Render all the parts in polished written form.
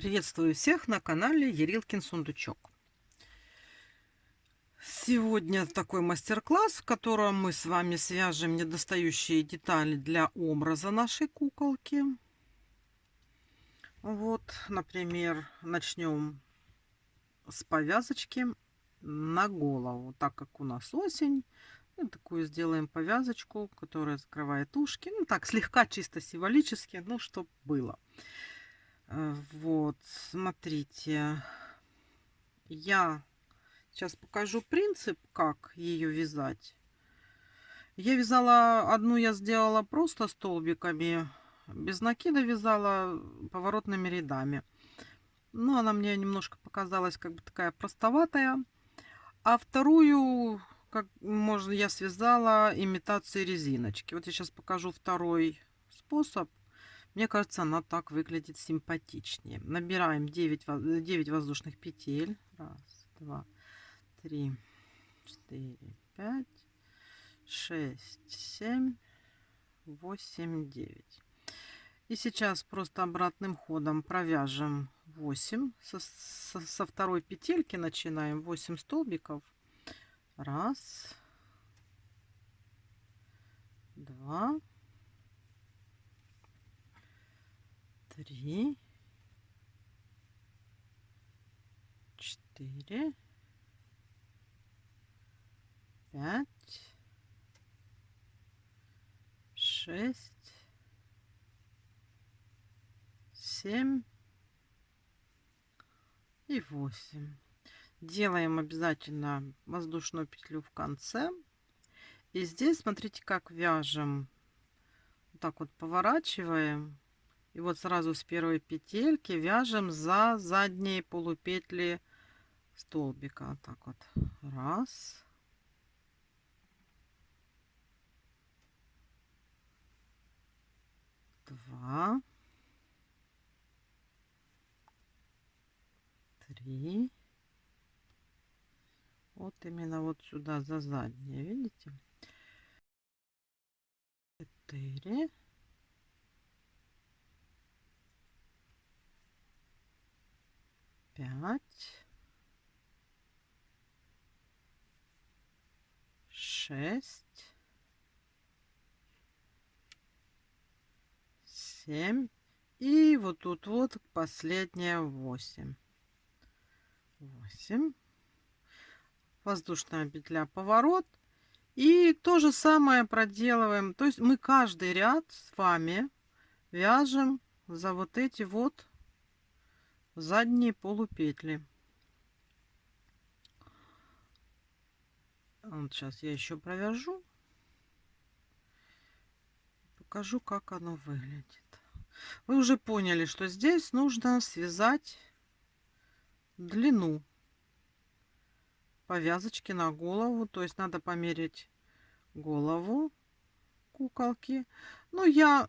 Приветствую всех на канале Ярилкин Сундучок. Сегодня такой мастер-класс, в котором мы с вами свяжем недостающие детали для образа нашей куколки. Вот, например, начнем с повязочки на голову. Так как у нас осень, ну, такую сделаем повязочку, которая закрывает ушки. Ну так, слегка чисто символически, ну, чтоб было. Вот, смотрите. Я сейчас покажу принцип, как ее вязать. Я вязала одну, я сделала просто столбиками, без накида вязала поворотными рядами. Но она мне немножко показалась как бы такая простоватая. А вторую, как можно, я связала имитацией резиночки. Вот я сейчас покажу второй способ. Мне кажется, она так выглядит симпатичнее. Набираем 9 воздушных петель. Раз, два, 3, 4, 5, 6, 7, 8, 9. И сейчас просто обратным ходом провяжем 8. Со второй петельки начинаем 8 столбиков. Раз, два, три, 4, 5, 6, 7 и 8. Делаем обязательно воздушную петлю в конце. И здесь смотрите, как вяжем. Вот так вот поворачиваем. И вот сразу с первой петельки вяжем за задние полупетли столбика. Вот так вот. Раз. Два. Три. Вот именно вот сюда за задние, видите? 4. 5. 6. 7. И вот тут вот последняя 8. 8. Воздушная петля, поворот. И то же самое проделываем. То есть мы каждый ряд с вами вяжем за вот эти вот задние полупетли. Вот сейчас я еще провяжу. Покажу, как оно выглядит. Вы уже поняли, что здесь нужно связать длину повязочки на голову. То есть надо померить голову куколки. Ну, я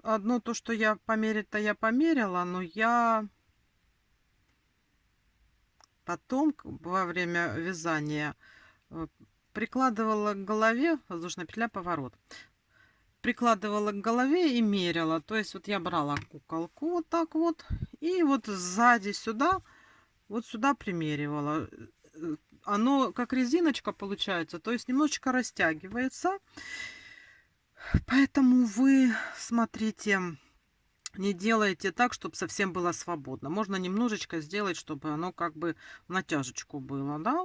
одно то, что я померить-то я померила, но я потом во время вязания прикладывала к голове, воздушная петля, поворот, прикладывала к голове и мерила. То есть вот я брала куколку вот так вот и вот сзади сюда, вот сюда примеривала. Оно как резиночка получается, то есть немножечко растягивается. Поэтому вы смотрите, не делайте так, чтобы совсем было свободно. Можно немножечко сделать, чтобы оно как бы в натяжечку было, да.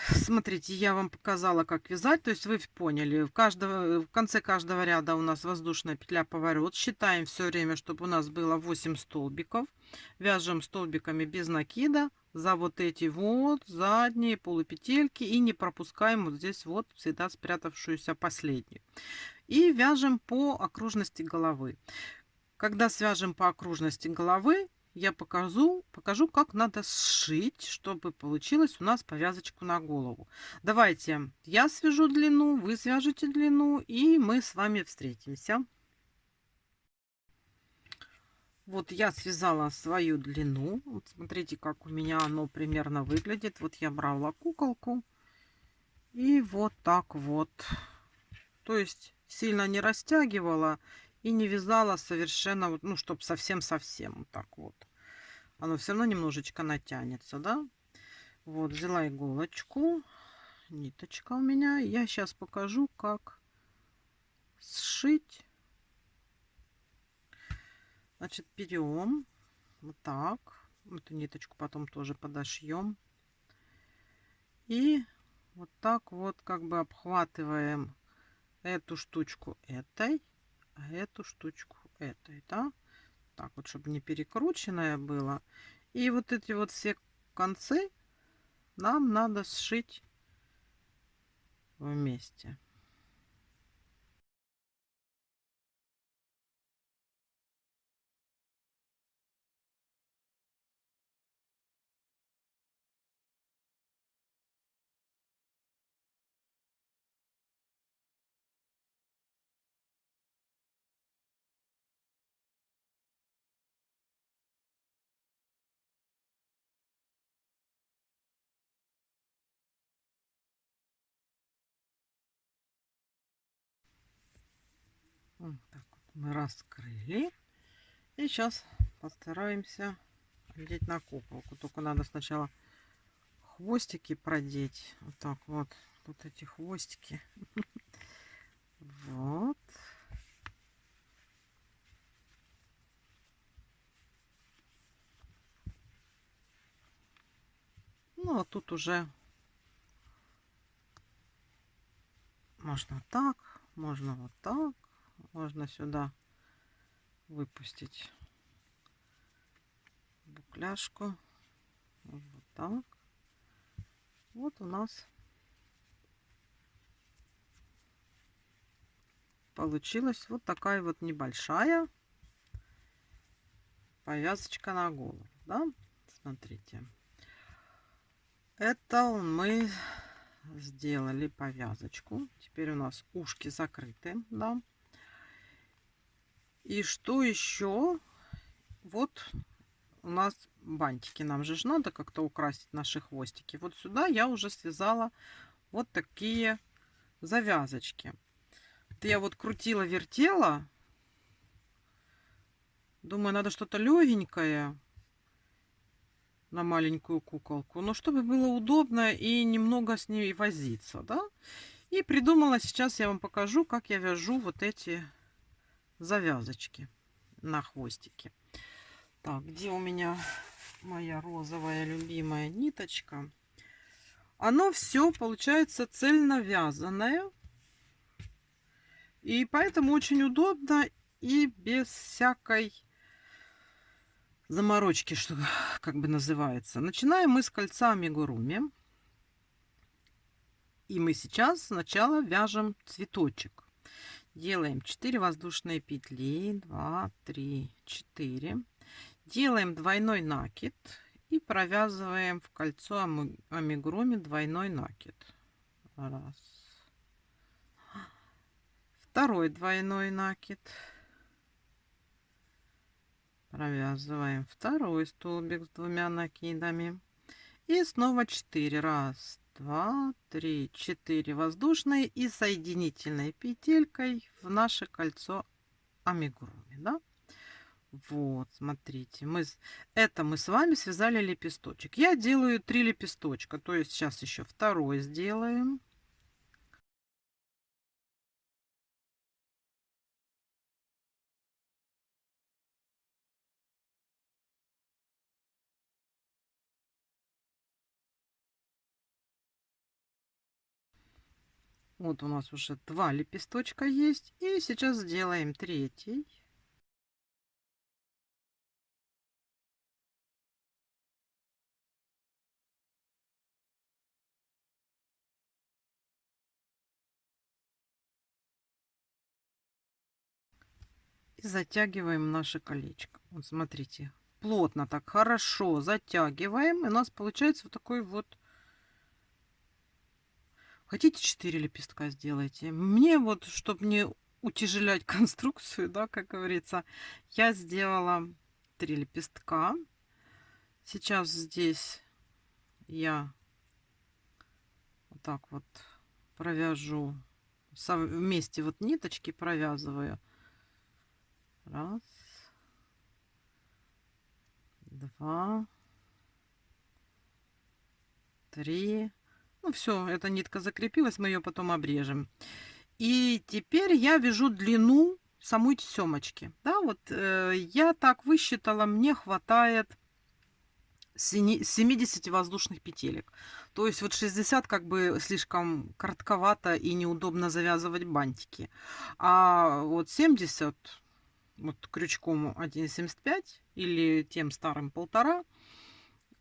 Смотрите, я вам показала, как вязать. То есть вы поняли, в конце каждого ряда у нас воздушная петля, поворот. Считаем все время, чтобы у нас было 8 столбиков. Вяжем столбиками без накида за вот эти вот задние полупетельки. И не пропускаем вот здесь вот всегда спрятавшуюся последнюю. И вяжем по окружности головы. Когда свяжем по окружности головы, я покажу, как надо сшить, чтобы получилось у нас повязочку на голову. Давайте я свяжу длину, вы свяжете длину, и мы с вами встретимся. Вот я связала свою длину. Вот смотрите, как у меня оно примерно выглядит. Вот я брала куколку и вот так вот. То есть сильно не растягивала И не вязала совершенно, вот, ну, чтобы совсем-совсем вот так вот. Оно все равно немножечко натянется, да? Вот, взяла иголочку, ниточка у меня. Я сейчас покажу, как сшить. Значит, берем вот так. Эту ниточку потом тоже подошьем. И вот так вот как бы обхватываем эту штучку этой, а эту штучку этой, да? Так вот, чтобы не перекрученное было. И вот эти вот все концы нам надо сшить вместе. Вот так вот мы раскрыли. И сейчас постараемся надеть на куколку. Только надо сначала хвостики продеть. Вот так вот. Вот эти хвостики. Вот. Ну, а тут уже можно так, можно вот так. Можно сюда выпустить букляшку. Вот так. Вот у нас получилась вот такая вот небольшая повязочка на голову, да? Смотрите. Это мы сделали повязочку. Теперь у нас ушки закрыты, да? И что еще? Вот у нас бантики. Нам же надо как-то украсить наши хвостики. Вот сюда я уже связала вот такие завязочки. Вот я вот крутила, вертела. Думаю, надо что-то легенькое на маленькую куколку. Но чтобы было удобно и немного с ней возиться, да? И придумала, сейчас я вам покажу, как я вяжу вот эти завязочки на хвостике. Так, где у меня моя розовая любимая ниточка? Оно все получается цельно вязаное. И поэтому очень удобно и без всякой заморочки, что как бы называется. Начинаем мы с кольца амигуруми. И мы сейчас сначала вяжем цветочек. Делаем 4 воздушные петли. 2, 3, 4. Делаем двойной накид. И провязываем в кольцо амигуруми двойной накид. Раз. Второй двойной накид. Провязываем второй столбик с двумя накидами. И снова 4. Раз, два, три, 4 воздушные и соединительной петелькой в наше кольцо амигуруми, да? Вот, смотрите, это мы с вами связали лепесточек. Я делаю 3 лепесточка, то есть сейчас еще второй сделаем. Вот у нас уже 2 лепесточка есть. И сейчас сделаем третий. И затягиваем наше колечко. Вот смотрите, плотно так хорошо затягиваем. И у нас получается вот такой вот. Хотите 4 лепестка сделайте. Мне вот, чтобы не утяжелять конструкцию, да, как говорится, я сделала 3 лепестка. Сейчас здесь я вот так вот провяжу вместе, вот ниточки провязываю. Раз, два, три. Ну все, эта нитка закрепилась, мы ее потом обрежем. И теперь я вяжу длину самой тесемочки. Да, вот я так высчитала, мне хватает 70 воздушных петелек. То есть вот 60 как бы слишком коротковато и неудобно завязывать бантики. А вот 70 вот крючком 1,75 или тем старым 1,5,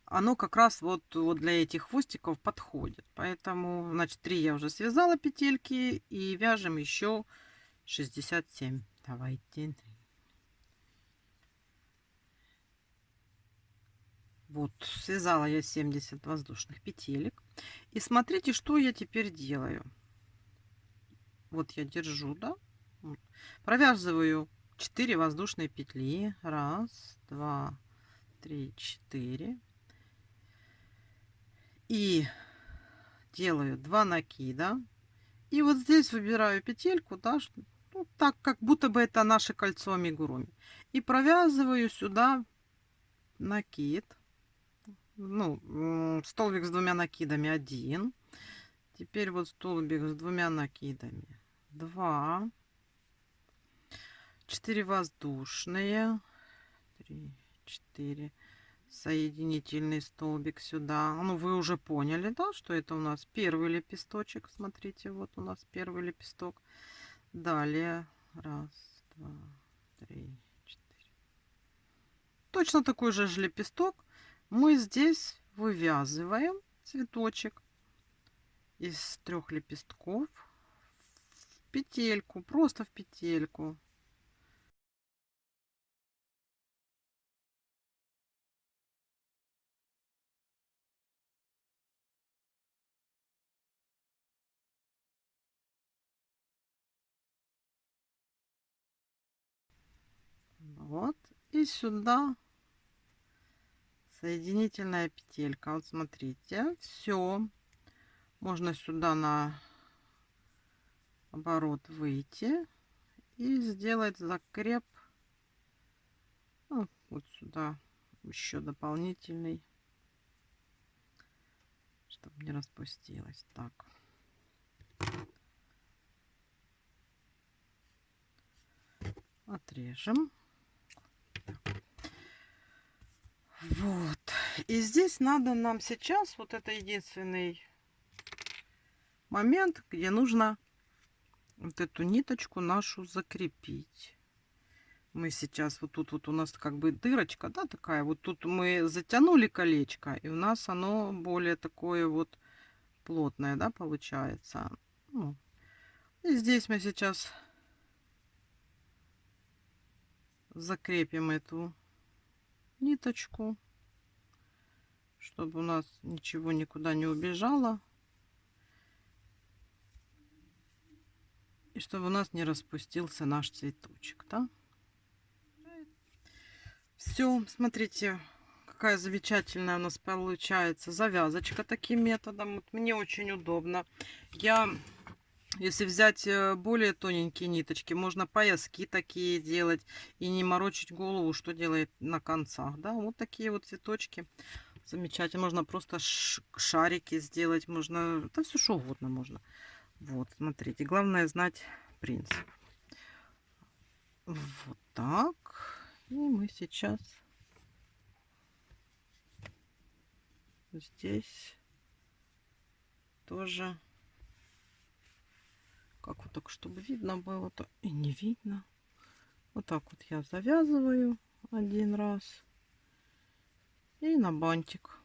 оно как раз вот для этих хвостиков подходит. Поэтому, значит, 3 я уже связала петельки и вяжем еще 67. Давайте. Вот, связала я 70 воздушных петелек. И смотрите, что я теперь делаю. Вот я держу, да? Вот. Провязываю 4 воздушные петли. Раз, два, три, 4. И делаю 2 накида. И вот здесь выбираю петельку, да, ну, так, как будто бы это наше кольцо амигуруми. И провязываю сюда накид. Ну, столбик с 2 накидами 1. Теперь вот столбик с 2 накидами 2. 4 воздушные. 3, 4. Соединительный столбик сюда. Ну, вы уже поняли, да, что это у нас первый лепесточек. Смотрите, вот у нас первый лепесток. Далее. Раз, два, три, 4. Точно такой же лепесток мы здесь вывязываем цветочек из 3 лепестков в петельку, просто в петельку. Вот. И сюда соединительная петелька. Вот смотрите, все. Можно сюда на оборот выйти и сделать закреп. Ну, вот сюда еще дополнительный, чтобы не распустилось. Так. Отрежем. Вот. И здесь надо нам сейчас, вот это единственный момент, где нужно вот эту ниточку нашу закрепить. Мы сейчас вот тут вот у нас как бы дырочка, да, такая. Вот тут мы затянули колечко, и у нас оно более такое вот плотное, да, получается. Ну, и здесь мы сейчас закрепим эту ниточку, чтобы у нас ничего никуда не убежало. И чтобы у нас не распустился наш цветочек, да? Все, смотрите, какая замечательная у нас получается завязочка таким методом. Вот мне очень удобно. Если взять более тоненькие ниточки, можно пояски такие делать и не морочить голову, что делает на концах. Да? Вот такие вот цветочки. Замечательно. Можно просто шарики сделать. Можно, да все что угодно можно. Вот, смотрите. Главное знать принцип. Вот так. И мы сейчас здесь тоже, как вот так, чтобы видно было, то и не видно. Вот так вот я завязываю один раз и на бантик.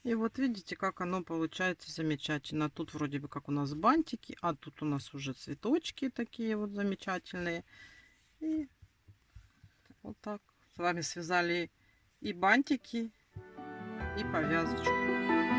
И вот видите, как оно получается замечательно. Тут вроде бы как у нас бантики, а тут у нас уже цветочки такие вот замечательные. И вот так с вами связали и бантики, и повязочку.